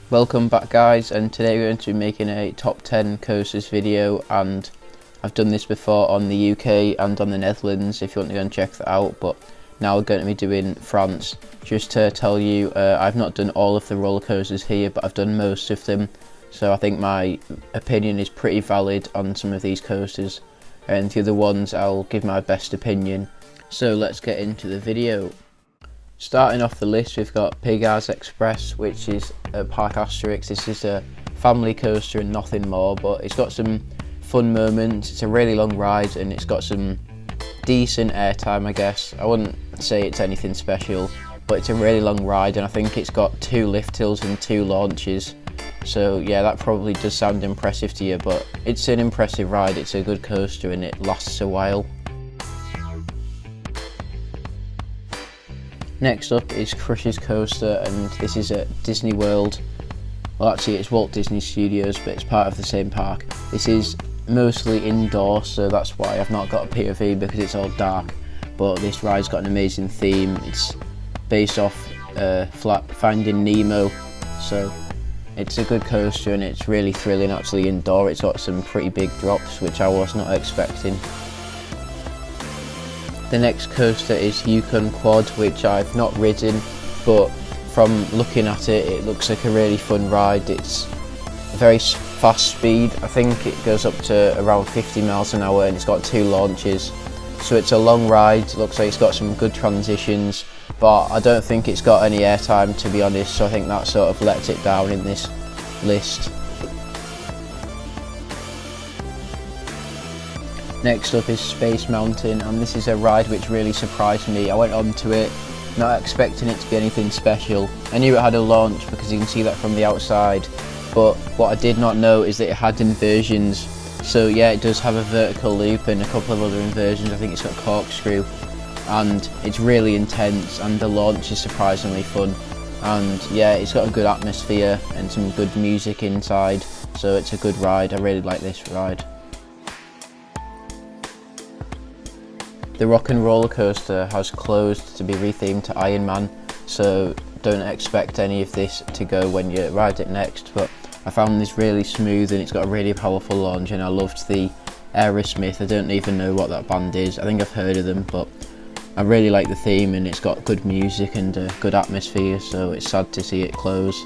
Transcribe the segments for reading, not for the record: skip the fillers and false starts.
Welcome back guys, and today we're going to be making a top 10 coasters video, and I've done this before on the UK and on the Netherlands if you want to go and check that out, but now we're going to be doing France. Just to tell you, I've not done all of the roller coasters here, but I've done most of them, so I think my opinion is pretty valid on some of these coasters, and the other ones I'll give my best opinion. So let's get into the video. Starting off the list, we've got Pégase Express, which is a Parc Astérix. This is a family coaster and nothing more, but it's got some fun moments. It's a really long ride and it's got some decent airtime, I guess. I wouldn't say it's anything special, but it's a really long ride, and I think it's got 2 lift hills and 2 launches. So yeah, that probably does sound impressive to you, but it's an impressive ride. It's a good coaster and it lasts a while. Next up is Crush's Coaster, and this is at Disney World. Well, actually it's Walt Disney Studios, but it's part of the same park. This is mostly indoor, so that's why I've not got a POV, because it's all dark. But this ride's got an amazing theme. It's based off Finding Nemo, so it's a good coaster and it's really thrilling actually indoor. It's got some pretty big drops, which I was not expecting. The next coaster is Yukon Quad, which I've not ridden, but from looking at it, it looks like a really fun ride. It's a very fast speed. I think it goes up to around 50 miles an hour and it's got 2 launches. So it's a long ride. It looks like it's got some good transitions, but I don't think it's got any airtime, to be honest, so I think that sort of lets it down in this list. Next up is Space Mountain, and this is a ride which really surprised me. I went onto it not expecting it to be anything special. I knew it had a launch because you can see that from the outside, but what I did not know is that it had inversions. So yeah, it does have a vertical loop and a couple of other inversions. I think it's got corkscrew, and it's really intense, and the launch is surprisingly fun. And yeah, it's got a good atmosphere and some good music inside, so it's a good ride. I really like this ride. The Rock and Roller Coaster has closed to be rethemed to Iron Man, so don't expect any of this to go when you ride it next, but I found this really smooth and it's got a really powerful launch, and I loved the Aerosmith. I don't even know what that band is. I think I've heard of them, but I really like the theme and it's got good music and a good atmosphere, so it's sad to see it close.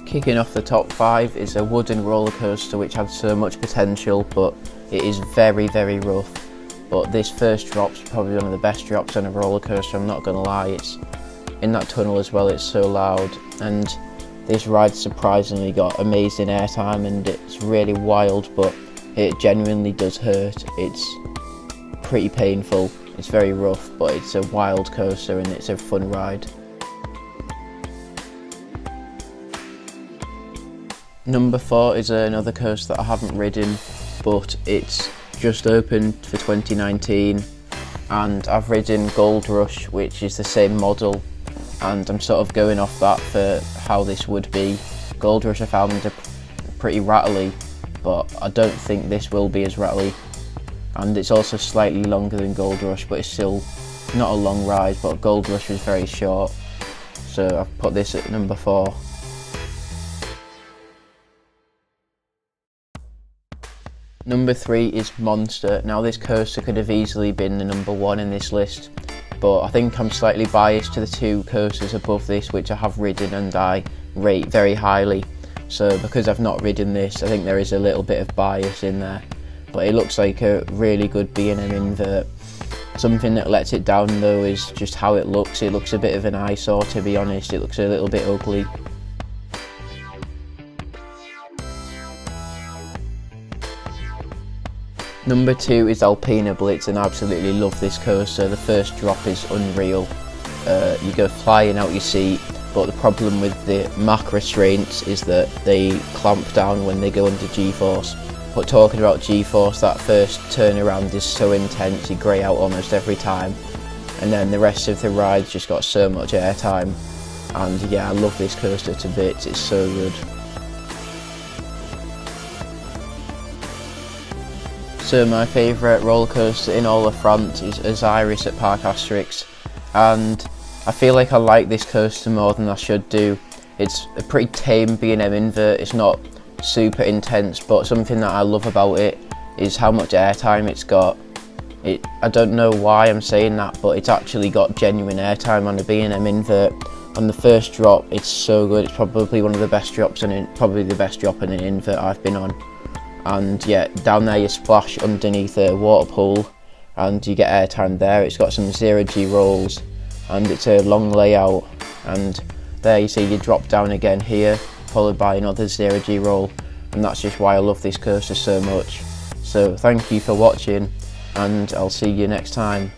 Kicking off the top 5 is a wooden roller coaster which had so much potential, but it is very, very rough. But this first drop's probably one of the best drops on a roller coaster, I'm not gonna lie. It's in that tunnel as well, it's so loud, and this ride surprisingly got amazing airtime and it's really wild, but it genuinely does hurt. It's pretty painful, it's very rough, but it's a wild coaster and it's a fun ride. Number 4 is another coaster that I haven't ridden, but it's just opened for 2019, and I've ridden Gold Rush, which is the same model, and I'm sort of going off that for how this would be. Gold Rush I found pretty rattly, but I don't think this will be as rattly, and it's also slightly longer than Gold Rush, but it's still not a long ride, but Gold Rush was very short, so I've put this at number 4. Number 3 is Monster. Now this coaster could have easily been the number 1 in this list, but I think I'm slightly biased to the 2 coasters above this which I have ridden and I rate very highly. So because I've not ridden this, I think there is a little bit of bias in there, but it looks like a really good B&M invert. Something that lets it down though is just how it looks. It looks a bit of an eyesore, to be honest. It looks a little bit ugly. Number 2 is Alpina Blitz, and I absolutely love this coaster. The first drop is unreal. You go flying out your seat, but the problem with the Mach restraints is that they clamp down when they go under G-force. But talking about G-force, that first turnaround is so intense, you grey out almost every time. And then the rest of the ride's just got so much airtime. And yeah, I love this coaster to bits, it's so good. So my favourite roller coaster in all of France is Oziris at Parc Astérix, and I feel like I like this coaster more than I should do. It's a pretty tame B&M invert. It's not super intense, but something that I love about it is how much airtime it's got. I don't know why I'm saying that, but it's actually got genuine airtime on a B&M invert. On the first drop, it's so good. It's probably one of the best drops, and probably the best drop in an invert I've been on. And yeah, down there you splash underneath a water pool, and you get airtime there. It's got some 0G rolls, and it's a long layout. And there you see you drop down again here, followed by another 0G roll, and that's just why I love this coaster so much. So thank you for watching, and I'll see you next time.